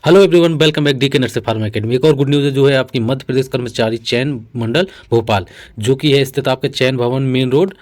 Hello everyone, welcome back DK nursing pharma academy. एक और good news है जो है आपकी मध्य प्रदेश कर्मचारी चयन मंडल भोपाल, जो कि है स्थित आपके चयन भवन मेन रोड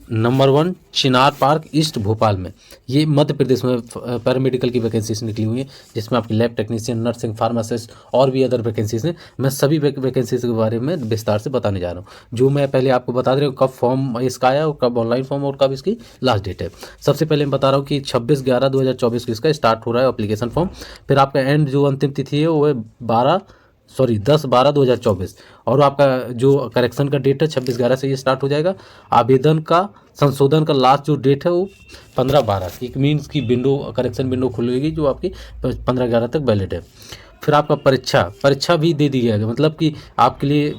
नंबर 1 चिनार पार्क ईस्ट भोपाल में। ये मध्य प्रदेश में पैरामेडिकल की वैकेंसीज निकली हुई हैं, जिसमें आपकी लैब टेक्नीशियन, नर्सिंग, फार्मासिस्ट और भी अदर वैकेंसीज हैं। मैं सभी वैकेंसीज के बारे में विस्तार से बताने जा रहा हूँ। जो मैं पहले आपको बता दे रहा हूँ कब फॉर्म इसका आया और कब ऑनलाइन फॉर्म और कब इसकी लास्ट डेट है। सबसे पहले मैं बता रहा हूँ कि 26/11/2024 को इसका स्टार्ट हो रहा है एप्लीकेशन फॉर्म। फिर आपका एंड जो अंतिम तिथि है वो है 10/12/2024 और आपका जो करेक्शन का डेट है 26/11 से ये स्टार्ट हो जाएगा। आवेदन का संशोधन का लास्ट जो डेट है वो 15/12 की मीन्स की विंडो करेक्शन विंडो खुलेगी जो आपकी 15/11 तक वैलिड है। फिर आपका परीक्षा भी दे दी गई है, मतलब कि आपके लिए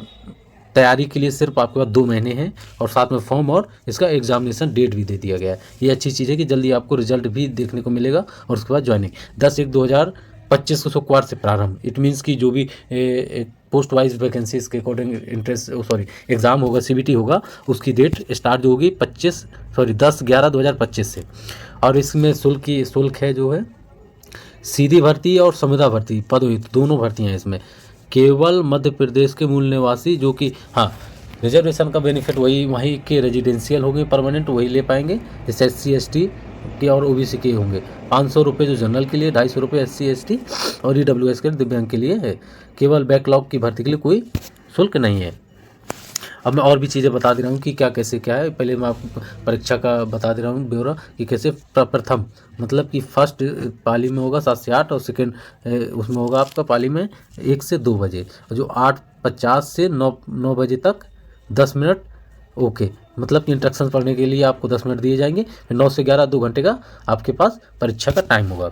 तैयारी के लिए सिर्फ आपके पास 2 महीने हैं और साथ में फॉर्म और इसका एग्जामिनेशन डेट भी दे दिया गया है। ये अच्छी चीज़ है कि जल्दी आपको रिजल्ट भी देखने को मिलेगा और उसके बाद ज्वाइनिंग 10/1/2025 को शुक्रवार से प्रारंभ। इट मीन्स कि जो भी पोस्ट वाइज वैकेंसीज के अकॉर्डिंग एग्ज़ाम होगा, सीबीटी होगा, उसकी डेट स्टार्ट जो होगी 10/11/2025 से। और इसमें शुल्क है जो है सीधी भर्ती और संविदा भर्ती पद दोनों भर्तियाँ हैं इसमें। केवल मध्य प्रदेश के मूल निवासी जो कि हाँ रिजर्वेशन का बेनिफिट वहीं के रेजिडेंशियल होंगे, परमानेंट वही ले पाएंगे, जैसे SC ST के और OBC के होंगे। 500 रुपये जो जनरल के लिए, 250 रुपये SC ST और EWS के दिव्यांग के लिए है। केवल बैकलॉग की भर्ती के लिए कोई शुल्क नहीं है। अब मैं और भी चीज़ें बता दे रहा हूँ कि क्या है। पहले मैं आपको परीक्षा का बता दे रहा हूँ ब्यौरा कि कैसे प्रथम मतलब कि फर्स्ट पाली में होगा 7 से 8 और सेकेंड उसमें होगा आपका पाली में 1 से 2 बजे, जो 8:50 से 9 बजे तक 10 मिनट ओके, मतलब कि इंस्ट्रक्शन पढ़ने के लिए आपको 10 मिनट दिए जाएंगे। फिर 9 से 11 2 घंटे का आपके पास परीक्षा का टाइम होगा।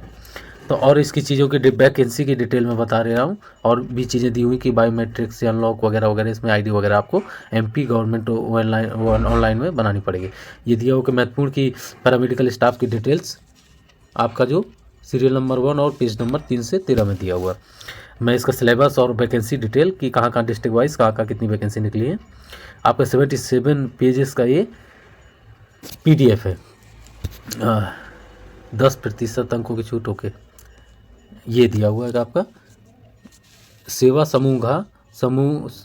तो और इसकी चीज़ों की वैकेंसी की डिटेल में बता रहा हूँ और भी चीज़ें दी हुई कि बायोमेट्रिक से अनलॉक वगैरह वगैरह, इसमें ID वगैरह आपको MP गवर्नमेंट ऑनलाइन में बनानी पड़ेगी। ये दिया हुआ कि महत्वपूर्ण की पैरामेडिकल स्टाफ की डिटेल्स आपका जो सीरियल नंबर 1 और पेज नंबर 3 से 13 में दिया हुआ। मैं इसका सिलेबस और वैकेंसी डिटेल कि कहाँ डिस्ट्रिक्ट वाइज कहाँ कितनी वैकेंसी निकली है। आपका 77 पेजेस का ये PDF है। 10% अंकों की छूट होके ये दिया हुआ है आपका सेवा समूह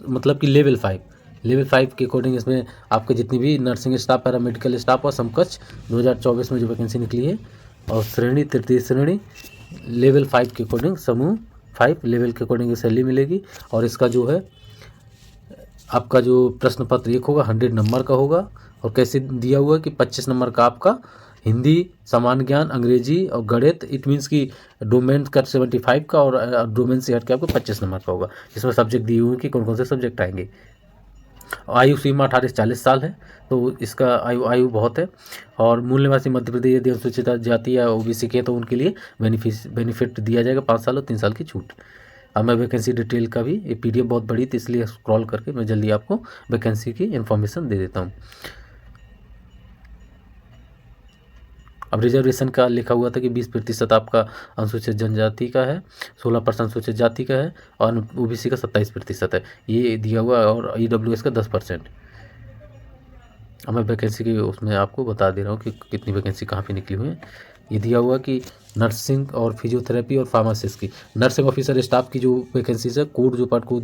मतलब कि लेवल 5 के अकॉर्डिंग इसमें आपके जितनी भी नर्सिंग स्टाफ, पैरामेडिकल स्टाफ और समकक्ष 2024 में जो वैकेंसी निकली है और श्रेणी तृतीय श्रेणी लेवल 5 के अकॉर्डिंग समूह 5 लेवल के अकॉर्डिंग सैलरी मिलेगी। और इसका जो है आपका जो प्रश्न पत्र 1 होगा 100 नंबर का होगा और कैसे दिया हुआ है कि 25 नंबर का आपका हिंदी, सामान्य ज्ञान, अंग्रेजी और गणित। इट मीन्स कि डोमेन का 75 का और डोमेन से हट के आपको 25 नंबर का होगा। इसमें सब्जेक्ट दिए हुए हैं कि कौन कौन से सब्जेक्ट आएंगे। आयु सीमा 18 से 40 साल है, तो इसका आयु बहुत है। और मूल निवासी मध्य प्रदेश यदि अनुसूचित जाति या OBC के तो उनके लिए बेनिफिट दिया जाएगा 5 साल और 3 साल की छूट। अब मैं वैकेंसी डिटेल का भी, ये PDF बहुत बड़ी थी इसलिए स्क्रॉल करके मैं जल्दी आपको वैकेंसी की इन्फॉर्मेशन दे देता हूँ। अब रिजर्वेशन का लिखा हुआ था कि 20% आपका अनुसूचित जनजाति का है, 16% अनुसूचित जाति का है और OBC का 27% है, ये दिया हुआ है। और EWS का 10%। अब मैं वैकेंसी की उसमें आपको बता दे रहा हूँ कि कितनी वैकेंसी कहाँ पे निकली हुई है। ये दिया हुआ कि नर्सिंग और फिजियोथेरेपी और फार्मासिस्ट की, नर्सिंग ऑफिसर स्टाफ की जो वैकेंसीज है, कोड जो पद कोड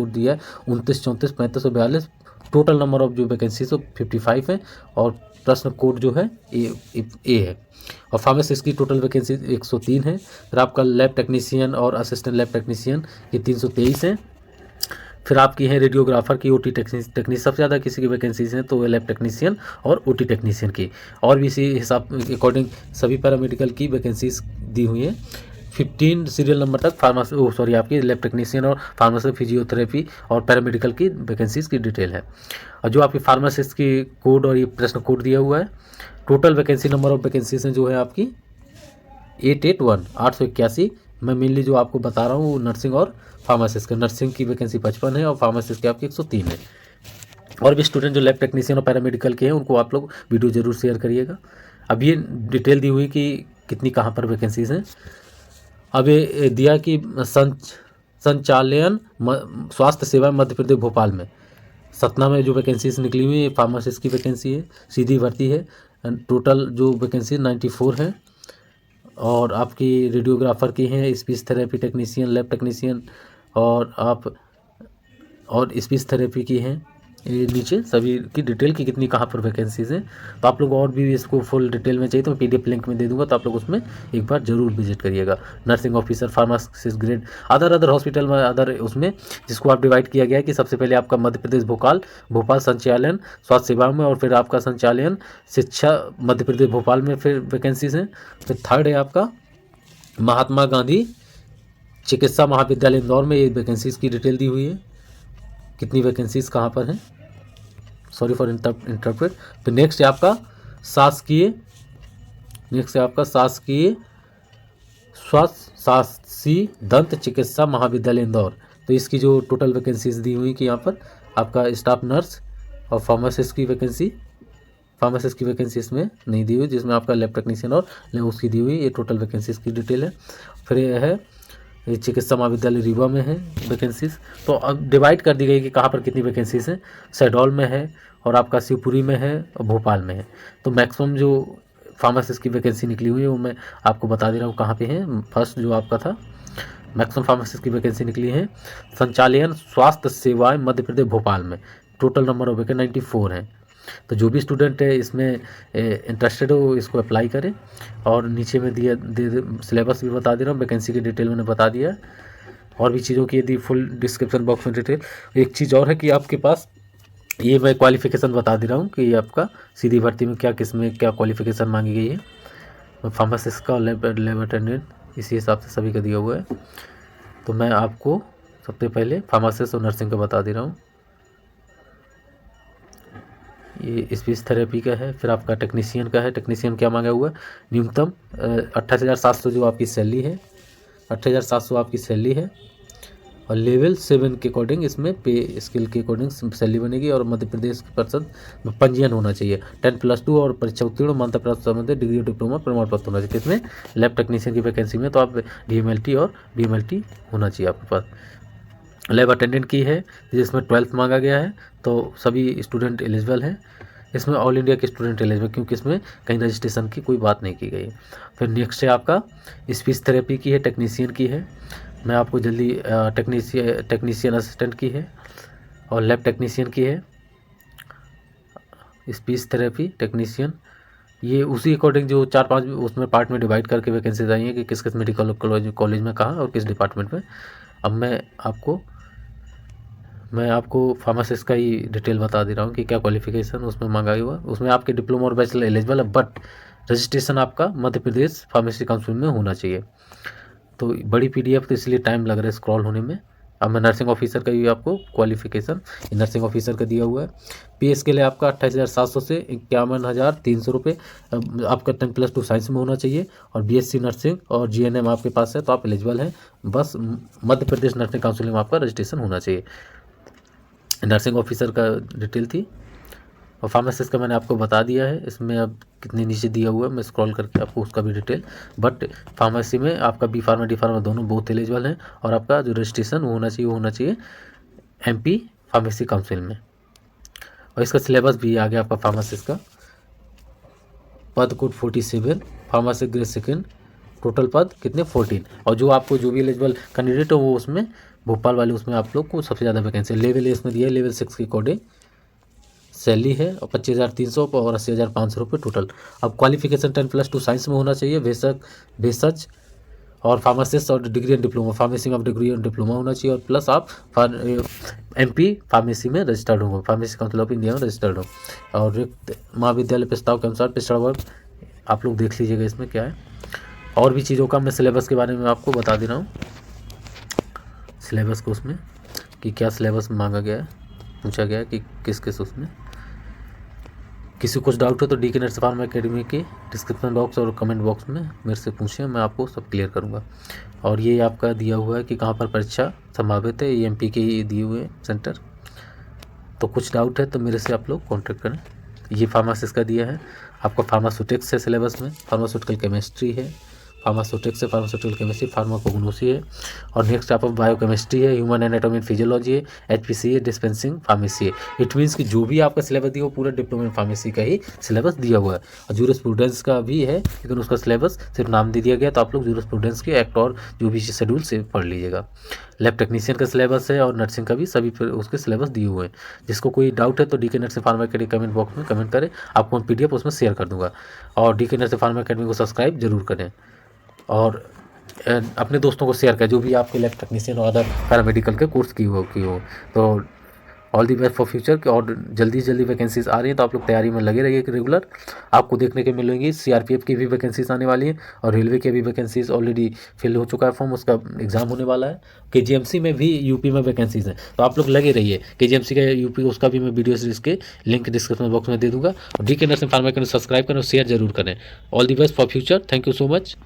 दिया है 29, 34, 35 और 42। टोटल नंबर ऑफ जो वैकेंसीज 55 है और प्रश्न कोड जो है ए है। और फार्मासिस्ट की टोटल वैकेंसी 103 है। फिर आपका लैब टेक्नीशियन और असिस्टेंट लैब टेक्नीशियन की 323 हैं। फिर आपकी है रेडियोग्राफर की, OT टेक्नीशियन सबसे ज़्यादा किसी की वैकेंसीज हैं तो लैब टेक्नीशियन और OT टेक्नीशियन की। और भी इसी हिसाब अकॉर्डिंग सभी पैरामेडिकल की वैकेंसीज दी हुई हैं। 15 सीरियल नंबर तक आपकी लैब टेक्नीशियन और फार्मासी, फिजियोथेरेपी और पैरामेडिकल की वैकेंसीज की डिटेल है। और जो आपकी फार्मासिस्ट की कोड और ये प्रश्न कोड दिया हुआ है। Total vacancy number of vacancies हैं जो है आपकी 881। मैं मेनली जो आपको बता रहा हूँ वो नर्सिंग और फार्मासिस्ट का, नर्सिंग की वैकेंसी 55 है और फार्मासिस्ट की आपकी 103 है। और भी स्टूडेंट जो लैब टेक्नीशियन और पैरामेडिकल के हैं उनको आप लोग वीडियो जरूर शेयर करिएगा। अब ये डिटेल दी हुई कि कितनी कहाँ पर वैकेंसीज हैं। अब ये दिया कि संचालयन स्वास्थ्य सेवा मध्य प्रदेश भोपाल में सतना में जो वैकेंसीज निकली हुई है फार्मासिस्ट की वैकेंसी है, सीधी भर्ती है। टोटल जो वैकेंसी 94 है और आपकी रेडियोग्राफर की हैं, speech therapy technician, lab technician, और स्पीच थेरेपी की हैं। ये नीचे सभी की डिटेल की कितनी कहाँ पर वैकेंसीज़ हैं। तो आप लोग और भी इसको फुल डिटेल में चाहिए तो मैं PDF लिंक में दे दूंगा, तो आप लोग उसमें एक बार ज़रूर विजिट करिएगा। Nursing officer, pharmacist grade, other hospital में अदर उसमें जिसको आप डिवाइड किया गया है कि सबसे पहले आपका मध्य प्रदेश भोपाल संचालन स्वास्थ्य सेवा में, और फिर आपका संचालन शिक्षा मध्य प्रदेश भोपाल में फिर वैकेंसीज़ हैं। फिर थर्ड है आपका महात्मा गांधी चिकित्सा महाविद्यालय इंदौर में, ये वैकेंसीज़ की डिटेल दी हुई है, कितनी वैकेंसीज़ कहाँ पर हैं। Sorry for interpret. तो नेक्स्ट है आपका शासकीय शासी दंत चिकित्सा महाविद्यालय इंदौर। तो इसकी जो टोटल वैकेंसीज दी हुई कि यहाँ पर आपका स्टाफ नर्स और फार्मासिस्ट की वैकेंसी इसमें नहीं दी हुई, जिसमें आपका लैब टेक्नीशियन और उसकी दी हुई, ये टोटल वैकेंसीज की डिटेल है। फिर ये है ये चिकित्सा महाविद्यालय रीवा में है वैकेंसीज। तो अब डिवाइड कर दी गई कि कहाँ पर कितनी वैकेंसीज हैं। शहडोल में है, और आपका शिवपुरी में है, और भोपाल में है। तो मैक्सिमम जो फार्मासिस्ट की वैकेंसी निकली हुई है वो मैं आपको बता दे रहा हूँ कहाँ पे है। फर्स्ट जो आपका था मैक्सिमम फार्मासिस्ट की वैकेंसी निकली है संचालयन स्वास्थ्य सेवाएं मध्य प्रदेश भोपाल में। टोटल नंबर ऑफ वैकेंट 94 हैं। तो जो भी स्टूडेंट है इसमें इंटरेस्टेड हो इसको अप्लाई करें। और नीचे में सिलेबस भी बता दे रहा हूँ, वैकेंसी की डिटेल मैंने बता दिया है, और भी चीज़ों की यदि फुल डिस्क्रिप्शन बॉक्स में डिटेल। एक चीज़ और है कि आपके पास ये मैं क्वालिफ़िकेशन बता दे रहा हूँ कि आपका सीधी भर्ती में किसमें क्या क्वालिफ़िकेशन मांगी गई है। फार्मासिस्ट का लैब अटेंडेंट इसी हिसाब से सभी का दिया हुआ है। तो मैं आपको सबसे पहले फार्मासिस्ट और नर्सिंग का बता दे रहा हूँ। ये स्पीच थेरेपी का है। फिर आपका टेक्नीशियन का है। टेक्नीशियन क्या मांगा हुआ है, न्यूनतम 28,700 जो आपकी सैलरी है, 28,700 आपकी सैलरी है। और लेवल 7 के अकॉर्डिंग इसमें पे स्किल के अकॉर्डिंग सैलरी बनेगी। और मध्य प्रदेश के परिषद में पंजीयन होना चाहिए, 10+2 और परीक्षा उत्तीर्ण मान्यता प्राप्त संबंधित डिग्री डिप्लोमा प्रमाण पत्र होना चाहिए। इसमें लैब टेक्नीशियन की वैकेंसी में तो आप DMLT और BMLT होना चाहिए आपके पास। लैब अटेंडेंट की है जिसमें 12th मांगा गया है, तो सभी स्टूडेंट एलिजिबल हैं। इसमें ऑल इंडिया के स्टूडेंट एलिजिबल, क्योंकि इसमें कहीं रजिस्ट्रेशन की कोई बात नहीं की गई। फिर नेक्स्ट है आपका स्पीच थेरेपी की है, टेक्नीशियन की है। मैं आपको जल्दी टेक्नीशियन असिस्टेंट की है, और लैब टेक्नीशियन की है। स्पीच थेरेपी टेक्नीशियन ये उसी अकॉर्डिंग जो 4-5 उसमें पार्ट में डिवाइड करके वैकेंसीज आई हैं कि किस मेडिकल कॉलेज में कहाँ और किस डिपार्टमेंट में। अब मैं आपको फार्मासिस्ट का ही डिटेल बता दे रहा हूँ कि क्या क्वालिफिकेशन उसमें मांगा हुआ। उसमें आपके डिप्लोमा और बैचलर एलिजिबल है, बट रजिस्ट्रेशन आपका मध्य प्रदेश फार्मेसी काउंसिल में होना चाहिए। तो बड़ी PDF तो इसलिए टाइम लग रहा है स्क्रॉल होने में। अब मैं नर्सिंग ऑफिसर का भी आपको क्वालिफिकेशन नर्सिंग ऑफिसर का दिया हुआ है। पे स्केल है आपका 28,700 से 51,300 रुपये। आपका 10+2 साइंस में होना चाहिए, और BSc नर्सिंग और GNM आपके पास है तो आप एलिजिबल हैं। बस मध्य प्रदेश नर्सिंग काउंसिल में आपका रजिस्ट्रेशन होना चाहिए। नर्सिंग ऑफिसर का डिटेल थी, और फार्मासिस्ट का मैंने आपको बता दिया है। इसमें अब कितने नीचे दिया हुआ है मैं स्क्रॉल करके आपको उसका भी डिटेल। बट फार्मेसी में आपका B फार्मा D फार्मा दोनों बहुत एलिजिबल हैं, और आपका जो रजिस्ट्रेशन होना चाहिए MP फार्मेसी काउंसिल में। और इसका सिलेबस भी आ गया आपका फार्मासिस्ट का। पद कोड 47, फार्मासिस्ट ग्रेड 2, टोटल पद कितने 14। और जो भी एलिजिबल कैंडिडेट हो वो उसमें भोपाल वाले उसमें आप लोग को सबसे ज़्यादा वैकेंसी। लेवल इसमें दिया है, लेवल 6 के अकॉर्डिंग सैलरी है, और 25,300 और 80,500 रुपये टोटल। अब क्वालिफिकेशन 10+2 साइंस में होना चाहिए, भेषज और फार्मासिस्ट और डिग्री एंड डिप्लोमा, फार्मेसी में आप डिग्री एंड डिप्लोमा होना चाहिए, और प्लस आप MP फार्मेसी में रजिस्टर्ड होंगे, फार्मेसी काउंसिल ऑफ इंडिया में रजिस्टर्ड हो। और रिक्त महाविद्यालय प्रस्ताव के अनुसार पिछड़ा वर्ग आप लोग देख लीजिएगा इसमें क्या है। और भी चीज़ों का मैं सिलेबस के बारे में आपको बता दे रहा हूँ, सिलेबस को उसमें कि क्या सिलेबस मांगा गया है, पूछा गया है कि किस उसमें। किसी कुछ डाउट हो तो DK नर्सिंग फार्मा अकेडमी के डिस्क्रिप्शन बॉक्स और कमेंट बॉक्स में मेरे से पूछें, मैं आपको सब क्लियर करूंगा। और ये आपका दिया हुआ है कि कहाँ पर परीक्षा संभावित है, MP के ही दिए हुए सेंटर। तो कुछ डाउट है तो मेरे से आप लोग कॉन्टेक्ट करें। ये फार्मासिस्ट का दिया है आपका, फार्मास्यूटिक्स है सिलेबस में, फार्मास्यूटिकल केमिस्ट्री है, फार्मास्यूटिक्स है, फार्मास्यूटिकल केमिस्ट्री, फार्माकोग्नोसी है। और नेक्स्ट आप बायोकेमिस्ट्री है, ह्यूमन एनाटॉमी एंड फिजियोलॉजी है, HPC है, डिस्पेंसिंग फार्मेसी है। इट मीन्स कि जो भी आपका सिलेबस दिया वो पूरा डिप्लोमा इन फार्मेसी का ही सिलेबस दिया हुआ है। और जूरिस्प्रूडेंस का भी है, लेकिन उसका सिलेबस सिर्फ नाम दे दिया गया, तो आप लोग जूरिस्प्रूडेंस के एक्ट और जो भी शेड्यूल से पढ़ लीजिएगा। लैब टेक्नीशियन का सिलेबस है और नर्सिंग का भी सभी उसके सिलेबस दिए हुए हैं। जिसको कोई डाउट है तो DK nursing pharma academy comment box में कमेंट करें, आपको PDF उसमें शेयर कर दूंगा। और DK नर्सिंग फार्मा अकेडमी को सब्सक्राइब जरूर करें और अपने दोस्तों को शेयर करें जो भी आपके लैब टेक्नीशियन और अदर पैरामेडिकल के कोर्स की हो। तो all the best for future. और जल्दी जल्दी वैकेंसीज आ रही हैं, तो आप लोग तैयारी में लगे रहिए कि रेगुलर आपको देखने के मिलेंगी। CRPF की भी वैकेंसीज आने वाली हैं और रेलवे की भी वैकेंसीज ऑलरेडी फिल हो चुका है फॉर्म, उसका एग्जाम होने वाला है। KGMC में भी UP में वैकेंसीज हैं, तो आप लोग लगे रहिए। KGMC का UP उसका भी मैं वीडियो सीरीज के लिंक डिस्क्रिप्शन बॉक्स में दे दूँगा। और DK नर्सिंग फार्मा को सब्सक्राइब करें और शेयर जरूर करें। All the best for future. Thank you so much.